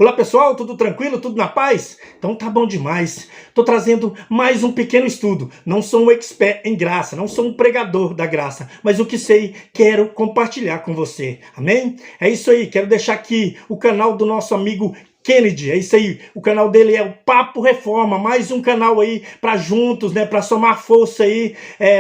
Olá pessoal, tudo tranquilo? Tudo na paz? Então tá bom demais. Tô trazendo mais um pequeno estudo. Não sou um expert em graça, não sou um pregador da graça, mas o que sei, quero compartilhar com você. Amém? É isso aí, quero deixar aqui o canal do nosso amigo Kennedy, é isso aí, o canal dele é o Papo Reforma, mais um canal aí para juntos, né, para somar força aí,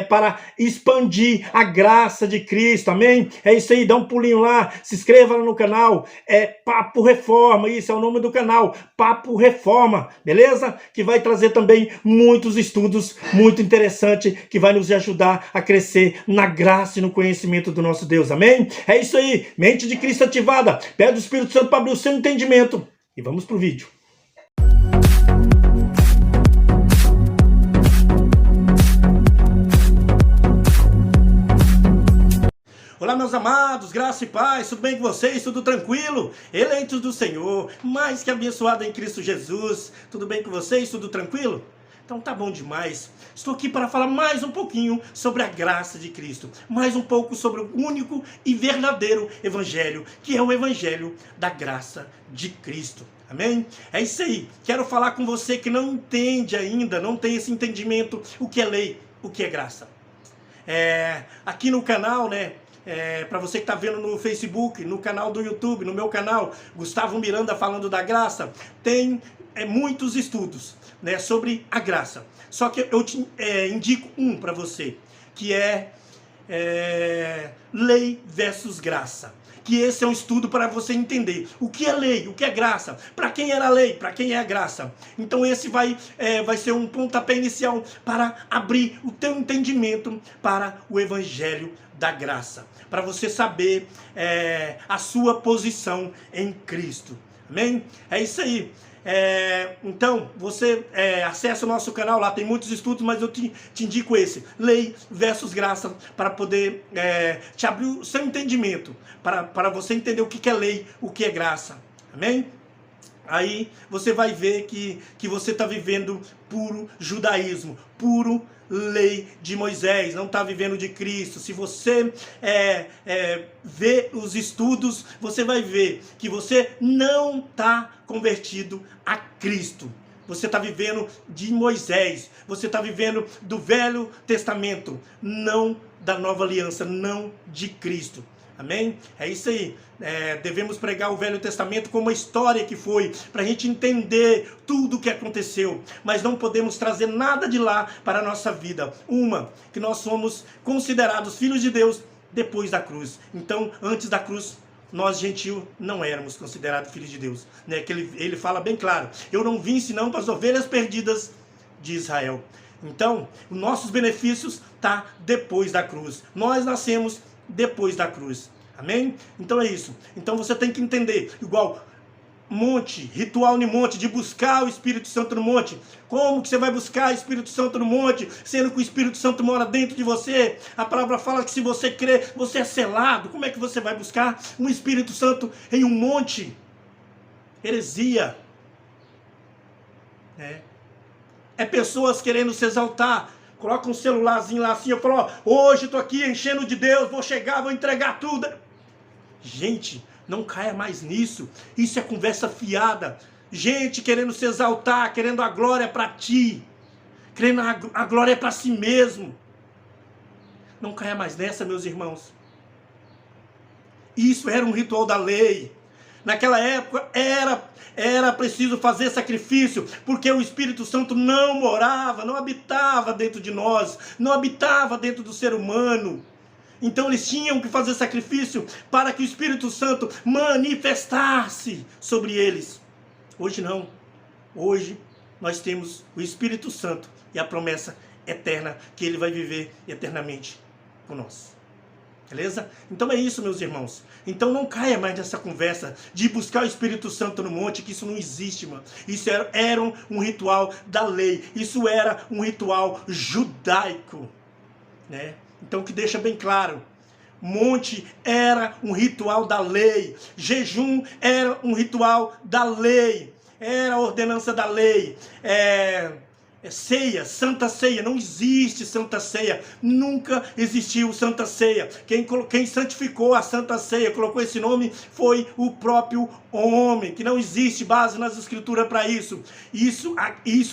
para expandir a graça de Cristo, amém? É isso aí, dá um pulinho lá, se inscreva lá no canal, é Papo Reforma, isso é o nome do canal, Papo Reforma, beleza? Que vai trazer também muitos estudos muito interessantes, que vai nos ajudar a crescer na graça e no conhecimento do nosso Deus, amém? É isso aí, mente de Cristo ativada, pede o Espírito Santo para abrir o seu entendimento. E vamos pro vídeo. Olá meus amados, graça e paz, tudo bem com vocês? Tudo tranquilo? Eleitos do Senhor, mais que abençoado em Cristo Jesus. Tudo bem com vocês? Tudo tranquilo? Então tá bom demais. Estou aqui para falar mais um pouquinho sobre a graça de Cristo. Mais um pouco sobre o único e verdadeiro evangelho, que é o evangelho da graça de Cristo. Amém? É isso aí. Quero falar com você que não entende ainda, não tem esse entendimento, o que é lei, o que é graça. Aqui no canal, né? Para você que está vendo no Facebook, no canal do YouTube, no meu canal, Gustavo Miranda falando da graça, tem muitos estudos, né, sobre a graça. Só que eu te indico um para você, que é lei versus graça. Que esse é um estudo para você entender o que é lei, o que é graça, para quem era lei, para quem é a graça. Então esse vai ser um pontapé inicial para abrir o teu entendimento para o evangelho da graça, para você saber a sua posição em Cristo. Amém? É isso aí. Então, você acessa o nosso canal, lá tem muitos estudos, mas eu te indico esse, lei versus graça, para poder te abrir o seu entendimento, para você entender o que é lei, o que é graça. Amém? Aí você vai ver que você está vivendo puro judaísmo, puro lei de Moisés, não está vivendo de Cristo. Se você ver os estudos, você vai ver que você não está convertido a Cristo. Você está vivendo de Moisés, você está vivendo do Velho Testamento, não da Nova Aliança, não de Cristo. Amém? É isso aí. Devemos pregar o Velho Testamento como uma história que foi, para a gente entender tudo o que aconteceu. Mas não podemos trazer nada de lá para a nossa vida. Que nós somos considerados filhos de Deus depois da cruz. Então, antes da cruz, nós, gentios, não éramos considerados filhos de Deus. Né? Que ele fala bem claro. Eu não vim senão para as ovelhas perdidas de Israel. Então, os nossos benefícios estão depois da cruz. Nós nascemos depois da cruz. Amém? Então é isso. Então você tem que entender, igual monte, ritual no monte, de buscar o Espírito Santo no monte. Como que você vai buscar o Espírito Santo no monte, sendo que o Espírito Santo mora dentro de você? A palavra fala que se você crer, você é selado. Como é que você vai buscar um Espírito Santo em um monte? Heresia. É pessoas querendo se exaltar. Coloca um celularzinho lá assim, eu falo, hoje eu tô aqui enchendo de Deus, vou chegar, vou entregar tudo. Gente, não caia mais nisso. Isso é conversa fiada. Gente querendo se exaltar, querendo a glória para ti, querendo a glória para si mesmo. Não caia mais nessa, meus irmãos. Isso era um ritual da lei. Naquela época era preciso fazer sacrifício, porque o Espírito Santo não morava, não habitava dentro de nós, não habitava dentro do ser humano. Então eles tinham que fazer sacrifício para que o Espírito Santo manifestasse sobre eles. Hoje não. Hoje nós temos o Espírito Santo e a promessa eterna que ele vai viver eternamente com nós. Beleza? Então é isso, meus irmãos. Então não caia mais nessa conversa de buscar o Espírito Santo no monte, que isso não existe, mano. Isso era um ritual da lei. Isso era um ritual judaico, né? Então que deixa bem claro. Monte era um ritual da lei. Jejum era um ritual da lei. Era a ordenança da lei. ceia, santa ceia. Não existe santa ceia, nunca existiu santa ceia. Quem santificou a santa ceia, colocou esse nome, foi o próprio homem, que não existe base nas escrituras para isso. Isso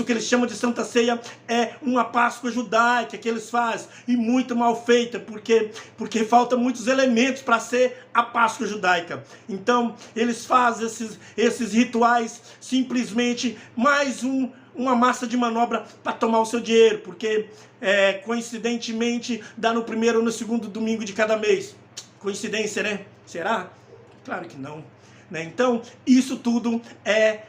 que eles chamam de santa ceia é uma Páscoa judaica que eles fazem, e muito mal feita, porque faltam muitos elementos para ser a Páscoa judaica. Então eles fazem esses rituais simplesmente mais uma massa de manobra para tomar o seu dinheiro, porque coincidentemente dá no primeiro ou no segundo domingo de cada mês. Coincidência, né? Será? Claro que não, né? Então isso tudo é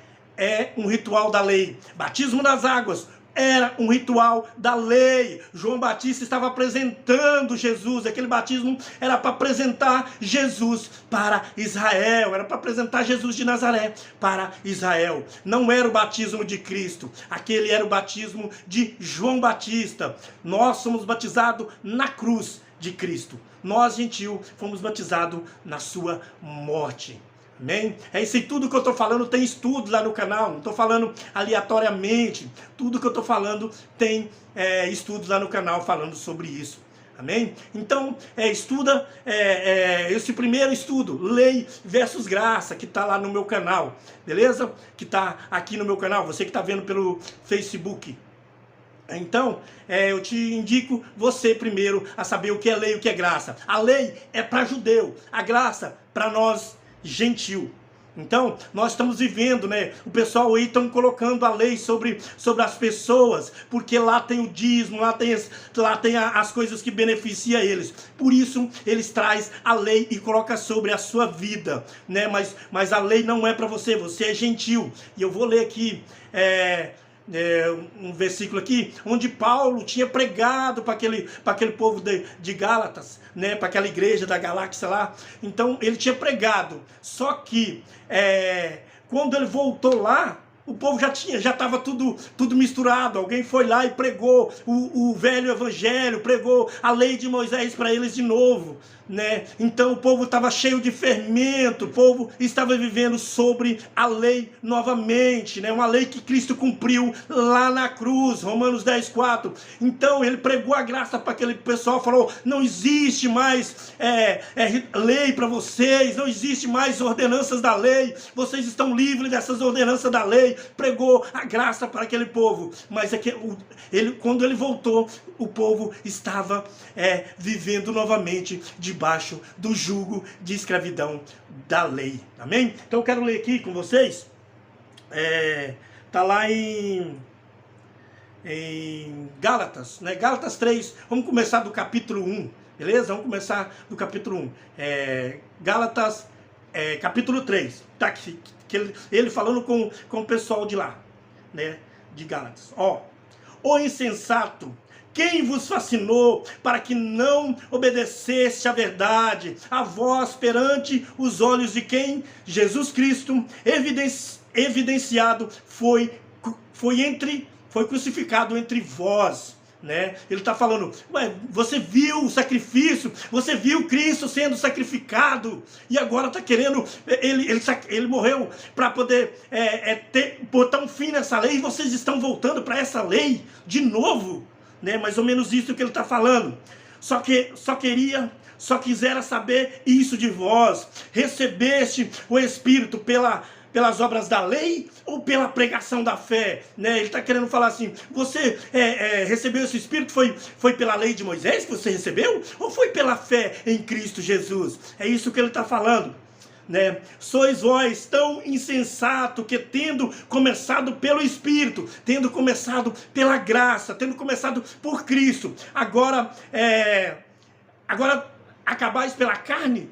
um ritual da lei. Batismo nas águas era um ritual da lei. João Batista estava apresentando Jesus. Aquele batismo era para apresentar Jesus para Israel. Era para apresentar Jesus de Nazaré para Israel. Não era o batismo de Cristo. Aquele era o batismo de João Batista. Nós somos batizados na cruz de Cristo. Nós, gentil, fomos batizados na sua morte. Amém? É isso aí, tudo que eu estou falando tem estudo lá no canal, não estou falando aleatoriamente, tudo que eu estou falando tem estudos lá no canal falando sobre isso. Amém? Então, estuda esse primeiro estudo, lei versus graça, que está lá no meu canal, beleza? Que está aqui no meu canal, você que está vendo pelo Facebook. Então, eu te indico você primeiro a saber o que é lei e o que é graça. A lei é para judeu, a graça para nós gentil. Então, nós estamos vivendo, né? O pessoal aí estão colocando a lei sobre as pessoas, porque lá tem o dízimo, lá tem as coisas que beneficiam eles. Por isso, eles trazem a lei e colocam sobre a sua vida, né? Mas a lei não é para você, você é gentil. E eu vou ler aqui um versículo aqui, onde Paulo tinha pregado para aquele povo de Gálatas, né, para aquela igreja da galáxia lá. Então ele tinha pregado, só que quando ele voltou lá, o povo já estava tudo misturado. Alguém foi lá e pregou o velho evangelho, pregou a lei de Moisés para eles de novo, né? Então o povo estava cheio de fermento, o povo estava vivendo sobre a lei novamente, né? Uma lei que Cristo cumpriu lá na cruz, Romanos 10:4. Então ele pregou a graça para aquele pessoal, falou: não existe mais lei para vocês, não existe mais ordenanças da lei, vocês estão livres dessas ordenanças da lei. Pregou a graça para aquele povo, mas quando ele voltou, o povo estava vivendo novamente debaixo do jugo de escravidão da lei. Amém? Então eu quero ler aqui com vocês, tá lá em Gálatas, né? Gálatas 3, vamos começar do capítulo 1, beleza? Vamos começar do capítulo 1, Gálatas capítulo 3, tá aqui, ele falando com o pessoal de lá, né, de Gálatas. O insensato, quem vos fascinou para que não obedecesse à verdade, a vós perante os olhos de quem? Jesus Cristo, evidenciado foi crucificado entre vós. Né? Ele está falando, você viu o sacrifício, você viu Cristo sendo sacrificado, e agora está querendo, ele morreu para poder botar um fim nessa lei, e vocês estão voltando para essa lei de novo, né? Mais ou menos isso que ele está falando. Só quisera saber isso de vós: recebeste o Espírito pelas obras da lei ou pela pregação da fé, né? Ele está querendo falar assim: você recebeu esse Espírito, foi pela lei de Moisés que você recebeu? Ou foi pela fé em Cristo Jesus? É isso que ele está falando, né? Sois vós tão insensato que, tendo começado pelo Espírito, tendo começado pela graça, tendo começado por Cristo, agora acabais pela carne?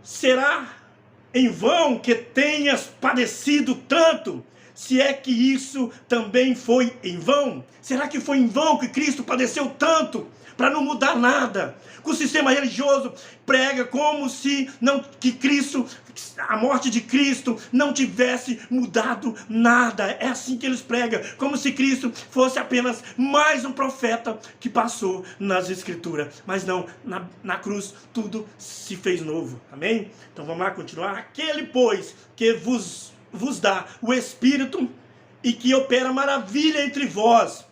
Será em vão que tenhas padecido tanto? Se é que isso também foi em vão? Será que foi em vão que Cristo padeceu tanto para não mudar nada? O sistema religioso prega como se a morte de Cristo não tivesse mudado nada. É assim que eles pregam, como se Cristo fosse apenas mais um profeta que passou nas Escrituras. Mas não, na cruz tudo se fez novo. Amém? Então vamos lá continuar. Aquele, pois, que vos dá o Espírito, e que opera maravilha entre vós,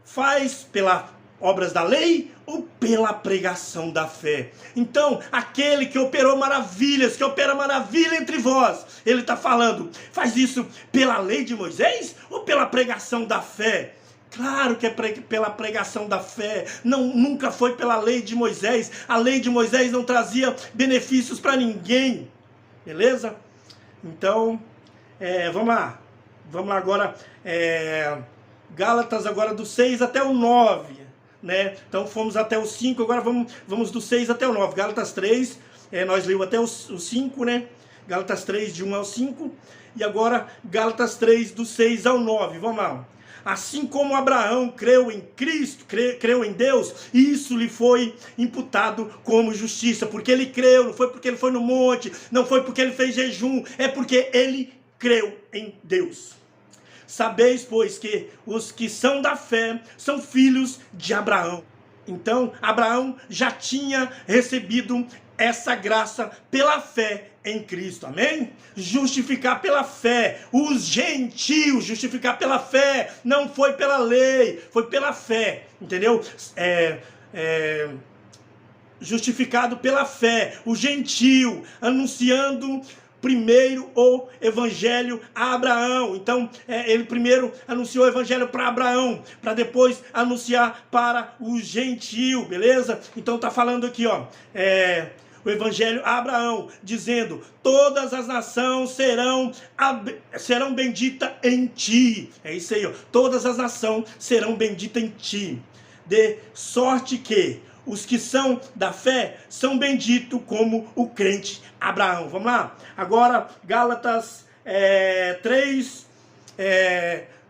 faz pelas obras da lei ou pela pregação da fé? Então, aquele que operou maravilhas, que opera maravilha entre vós, ele está falando, faz isso pela lei de Moisés ou pela pregação da fé? Claro que é pela pregação da fé, nunca foi pela lei de Moisés. A lei de Moisés não trazia benefícios para ninguém, beleza? Então, vamos lá agora, Gálatas agora do 6 até o 9, né? Então fomos até o 5, agora vamos do 6 até o 9, Gálatas 3, nós lemos até o 5, né? Gálatas 3 de 1 ao 5, e agora Gálatas 3 do 6 ao 9, vamos lá. Assim como Abraão creu em Cristo, creu em Deus, isso lhe foi imputado como justiça, porque ele creu, não foi porque ele foi no monte, não foi porque ele fez jejum, é porque ele creu em Deus. Sabeis, pois, que os que são da fé são filhos de Abraão. Então, Abraão já tinha recebido essa graça pela fé em Cristo, amém? Justificar pela fé, os gentios justificar pela fé, não foi pela lei, foi pela fé, entendeu? Justificado pela fé, o gentio anunciando primeiro o evangelho a Abraão. Então, ele primeiro anunciou o evangelho para Abraão, para depois anunciar para o gentio, beleza? Então tá falando aqui, ó, o evangelho a Abraão, dizendo, todas as nações serão benditas em ti. É isso aí, ó, todas as nações serão benditas em ti. De sorte que os que são da fé são benditos como o crente Abraão. Vamos lá? Agora, Gálatas 3,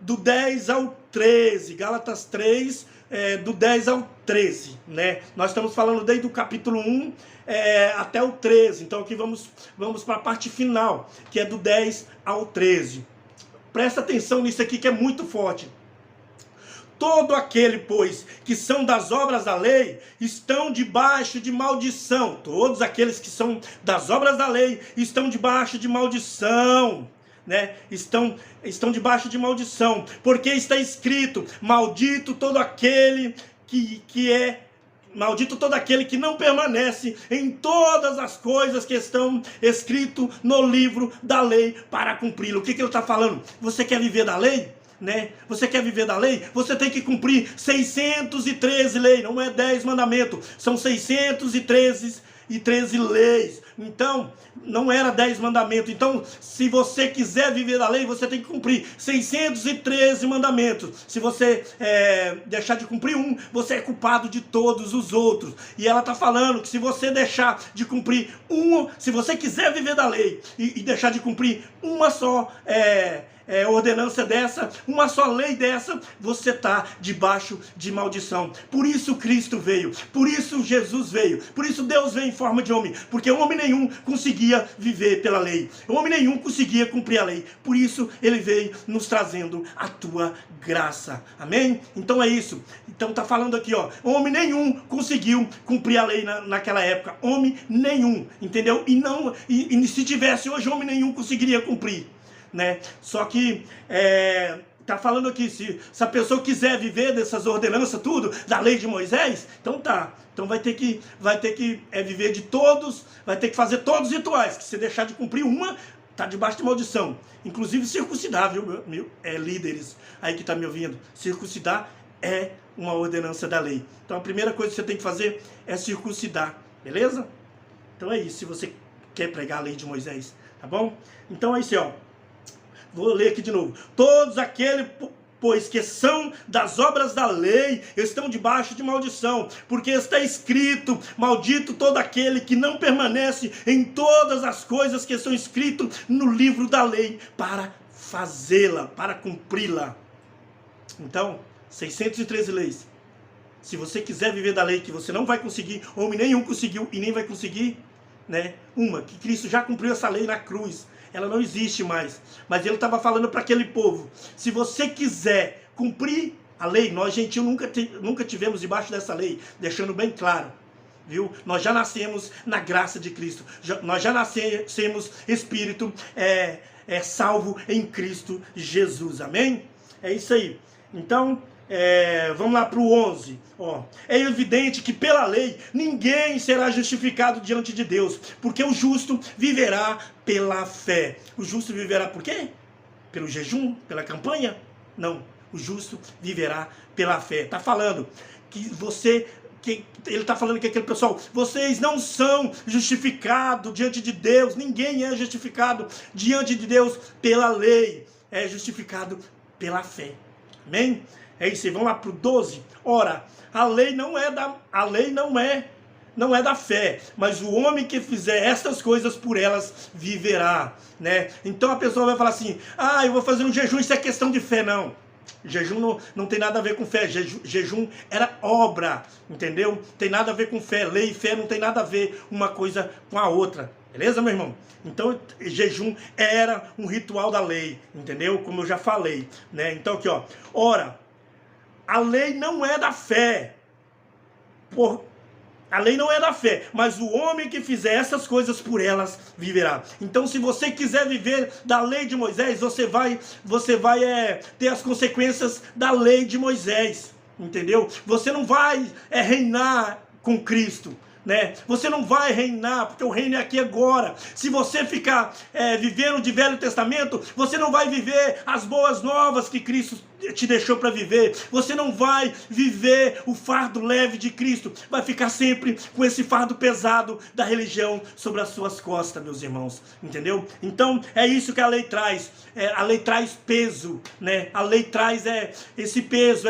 do 10 ao 13. Gálatas 3, do 10 ao 13. Né? Nós estamos falando desde o capítulo 1 até o 13. Então aqui vamos para a parte final, que é do 10 ao 13. Presta atenção nisso aqui que é muito forte. Todo aquele, pois, que são das obras da lei, estão debaixo de maldição. Todos aqueles que são das obras da lei estão debaixo de maldição, né? Estão debaixo de maldição, porque está escrito, maldito todo aquele maldito todo aquele que não permanece em todas as coisas que estão escritas no livro da lei para cumpri-lo. O que ele está falando? Você quer viver da lei? Né? Você quer viver da lei? Você tem que cumprir 613 leis, não é 10 mandamentos, são 613 leis. Então, não era 10 mandamentos. Então, se você quiser viver da lei, você tem que cumprir 613 mandamentos. Se você deixar de cumprir um, você é culpado de todos os outros. E ela está falando que se você deixar de cumprir um, se você quiser viver da lei e deixar de cumprir uma só ordenança dessa, uma só lei dessa, você está debaixo de maldição. Por isso Cristo veio, por isso Jesus veio, por isso Deus veio em forma de homem, porque homem nenhum conseguia viver pela lei, homem nenhum conseguia cumprir a lei, por isso ele veio nos trazendo a tua graça, amém? Então é isso, então está falando aqui, ó, homem nenhum conseguiu cumprir a lei naquela época, homem nenhum, entendeu? E se tivesse hoje, homem nenhum conseguiria cumprir, né? Só que tá falando aqui, se a pessoa quiser viver dessas ordenanças tudo, da lei de Moisés, então tá, então vai ter que viver de todos, vai ter que fazer todos os rituais, que se deixar de cumprir uma, tá debaixo de maldição, inclusive circuncidar, viu, líderes aí que tá me ouvindo, circuncidar é uma ordenança da lei. Então a primeira coisa que você tem que fazer é circuncidar, beleza? Então é isso, se você quer pregar a lei de Moisés, tá bom? Então é isso, ó. Vou ler aqui de novo. Todos aqueles, pois, que são das obras da lei, estão debaixo de maldição, porque está escrito, maldito todo aquele que não permanece em todas as coisas que são escritas no livro da lei, para fazê-la, para cumpri-la. Então, 613 leis. Se você quiser viver da lei, que você não vai conseguir, homem nenhum conseguiu e nem vai conseguir, né? Que Cristo já cumpriu essa lei na cruz. Ela não existe mais, mas ele estava falando para aquele povo, se você quiser cumprir a lei, nós gentios nunca tivemos debaixo dessa lei, deixando bem claro, viu? Nós já nascemos na graça de Cristo, nós já nascemos espírito salvo em Cristo Jesus, amém? É isso aí. Então, vamos lá para o 11. É evidente que pela lei ninguém será justificado diante de Deus, porque o justo viverá pela fé. O justo viverá por quê? Pelo jejum? Pela campanha? Não. O justo viverá pela fé. Está falando que ele está falando que aquele pessoal, vocês não são justificados diante de Deus, ninguém é justificado diante de Deus pela lei, é justificado pela fé. Amém? É isso aí, vamos lá para o 12. Ora, a lei não é da fé, mas o homem que fizer estas coisas por elas viverá, né? Então a pessoa vai falar assim, eu vou fazer um jejum, isso é questão de fé. Não. Jejum não tem nada a ver com fé. Jejum era obra, entendeu? Tem nada a ver com fé. Lei e fé não tem nada a ver uma coisa com a outra. Beleza, meu irmão? Então, jejum era um ritual da lei, entendeu? Como eu já falei, né? Então, aqui, ora, a lei não é da fé. A lei não é da fé, mas o homem que fizer essas coisas por elas viverá. Então, se você quiser viver da lei de Moisés, você vai ter as consequências da lei de Moisés, entendeu? Você não vai reinar com Cristo, né? Você não vai reinar, porque o reino é aqui agora. Se você ficar vivendo de Velho Testamento, você não vai viver as boas novas que Cristo te deixou para viver. Você não vai viver o fardo leve de Cristo. Vai ficar sempre com esse fardo pesado da religião sobre as suas costas, meus irmãos. Entendeu? Então, é isso que a lei traz. A lei traz peso, né? A lei traz esse peso,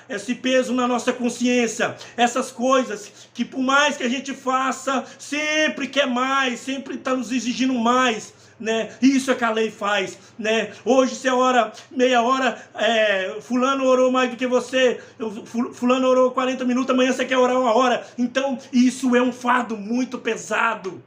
esse peso na nossa consciência. Essas coisas que por mais que a gente faça, sempre quer mais, sempre está nos exigindo mais, né? Isso é que a lei faz, né? Hoje você ora meia hora, fulano orou mais do que você, fulano orou 40 minutos, amanhã você quer orar 1 hora. Então isso é um fardo muito pesado,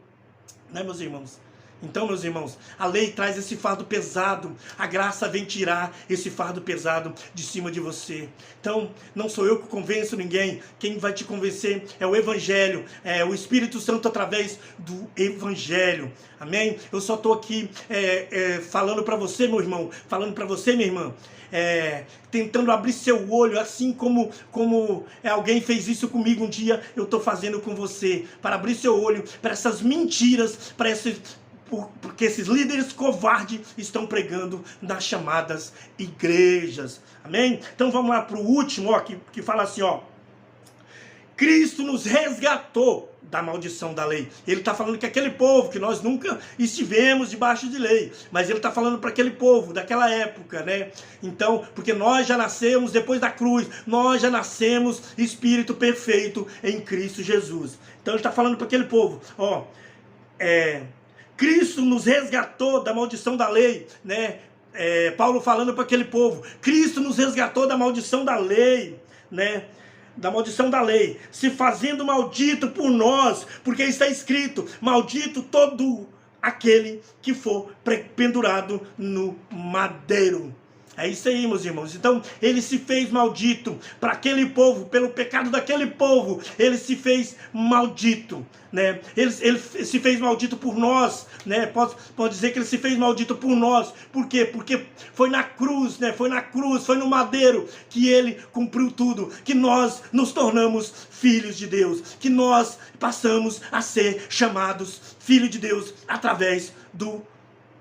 né, meus irmãos? Então, meus irmãos, a lei traz esse fardo pesado, a graça vem tirar esse fardo pesado de cima de você. Então, não sou eu que convenço ninguém, quem vai te convencer é o Evangelho, é o Espírito Santo através do Evangelho, amém? Eu só estou aqui falando para você, meu irmão, falando para você, minha irmã, tentando abrir seu olho, assim como alguém fez isso comigo um dia, eu estou fazendo com você, para abrir seu olho para essas mentiras, porque esses líderes covardes estão pregando nas chamadas igrejas. Amém? Então vamos lá para o último, que fala assim, Cristo nos resgatou da maldição da lei. Ele está falando que aquele povo, que nós nunca estivemos debaixo de lei, mas ele está falando para aquele povo daquela época, né? Então, porque nós já nascemos depois da cruz, nós já nascemos espírito perfeito em Cristo Jesus. Então ele está falando para aquele povo, Cristo nos resgatou da maldição da lei, né? Paulo falando para aquele povo, Cristo nos resgatou da maldição da lei, né? Da maldição da lei, se fazendo maldito por nós, porque está escrito, maldito todo aquele que for pendurado no madeiro. É isso aí, meus irmãos. Então, ele se fez maldito para aquele povo, pelo pecado daquele povo, ele se fez maldito, né? Ele se fez maldito por nós, né? Pode dizer que ele se fez maldito por nós. Por quê? Porque foi na cruz, né? Foi no madeiro que ele cumpriu tudo, que nós nos tornamos filhos de Deus, que nós passamos a ser chamados filhos de Deus através do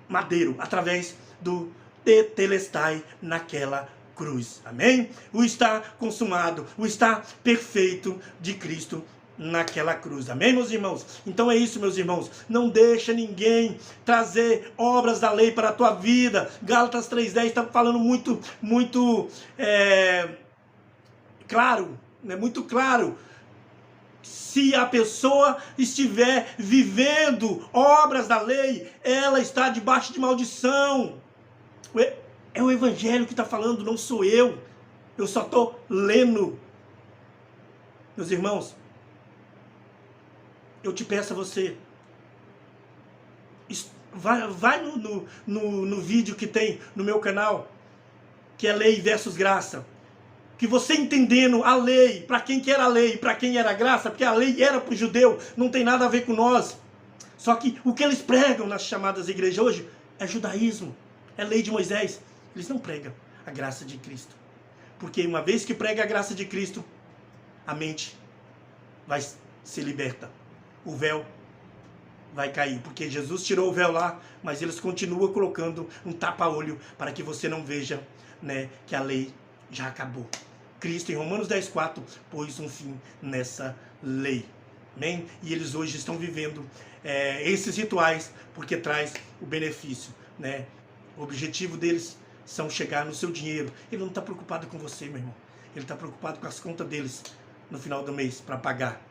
madeiro, através do tetelestai naquela cruz, amém? O está consumado, o está perfeito de Cristo naquela cruz, amém, meus irmãos? Então é isso, meus irmãos, não deixa ninguém trazer obras da lei para a tua vida. Gálatas 3:10 está falando muito claro, né? Muito claro. Se a pessoa estiver vivendo obras da lei, ela está debaixo de maldição. É o Evangelho que está falando, não sou eu. Eu só estou lendo. Meus irmãos, eu te peço a você, vai no vídeo que tem no meu canal, que é Lei versus Graça. Que você entendendo a lei, para quem que era a lei, para quem era a graça, porque a lei era para o judeu, não tem nada a ver com nós. Só que o que eles pregam nas chamadas igrejas hoje é judaísmo. É lei de Moisés. Eles não pregam a graça de Cristo. Porque uma vez que prega a graça de Cristo, a mente vai ser liberta. O véu vai cair, porque Jesus tirou o véu lá, mas eles continuam colocando um tapa-olho para que você não veja, né, que a lei já acabou. Cristo, em Romanos 10,4, pôs um fim nessa lei. Amém? E eles hoje estão vivendo esses rituais porque traz o benefício, né? O objetivo deles são chegar no seu dinheiro. Ele não está preocupado com você, meu irmão. Ele está preocupado com as contas deles no final do mês para pagar.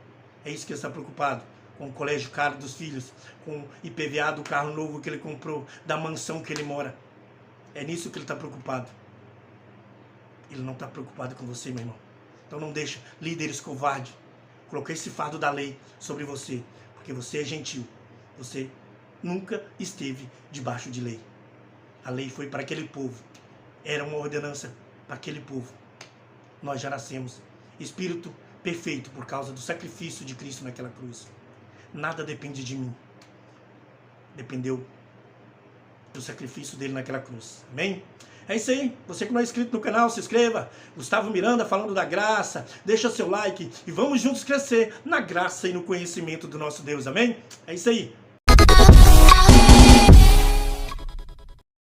É isso que ele está preocupado. Com o colégio caro dos filhos, com o IPVA do carro novo que ele comprou, da mansão que ele mora. É nisso que ele está preocupado. Ele não está preocupado com você, meu irmão. Então não deixa líderes covardes colocar esse fardo da lei sobre você, porque você é gentil. Você nunca esteve debaixo de lei. A lei foi para aquele povo. Era uma ordenança para aquele povo. Nós já nascemos espírito perfeito por causa do sacrifício de Cristo naquela cruz. Nada depende de mim. Dependeu do sacrifício dele naquela cruz. Amém? É isso aí. Você que não é inscrito no canal, se inscreva. Gustavo Miranda falando da graça. Deixa seu like e vamos juntos crescer na graça e no conhecimento do nosso Deus. Amém? É isso aí.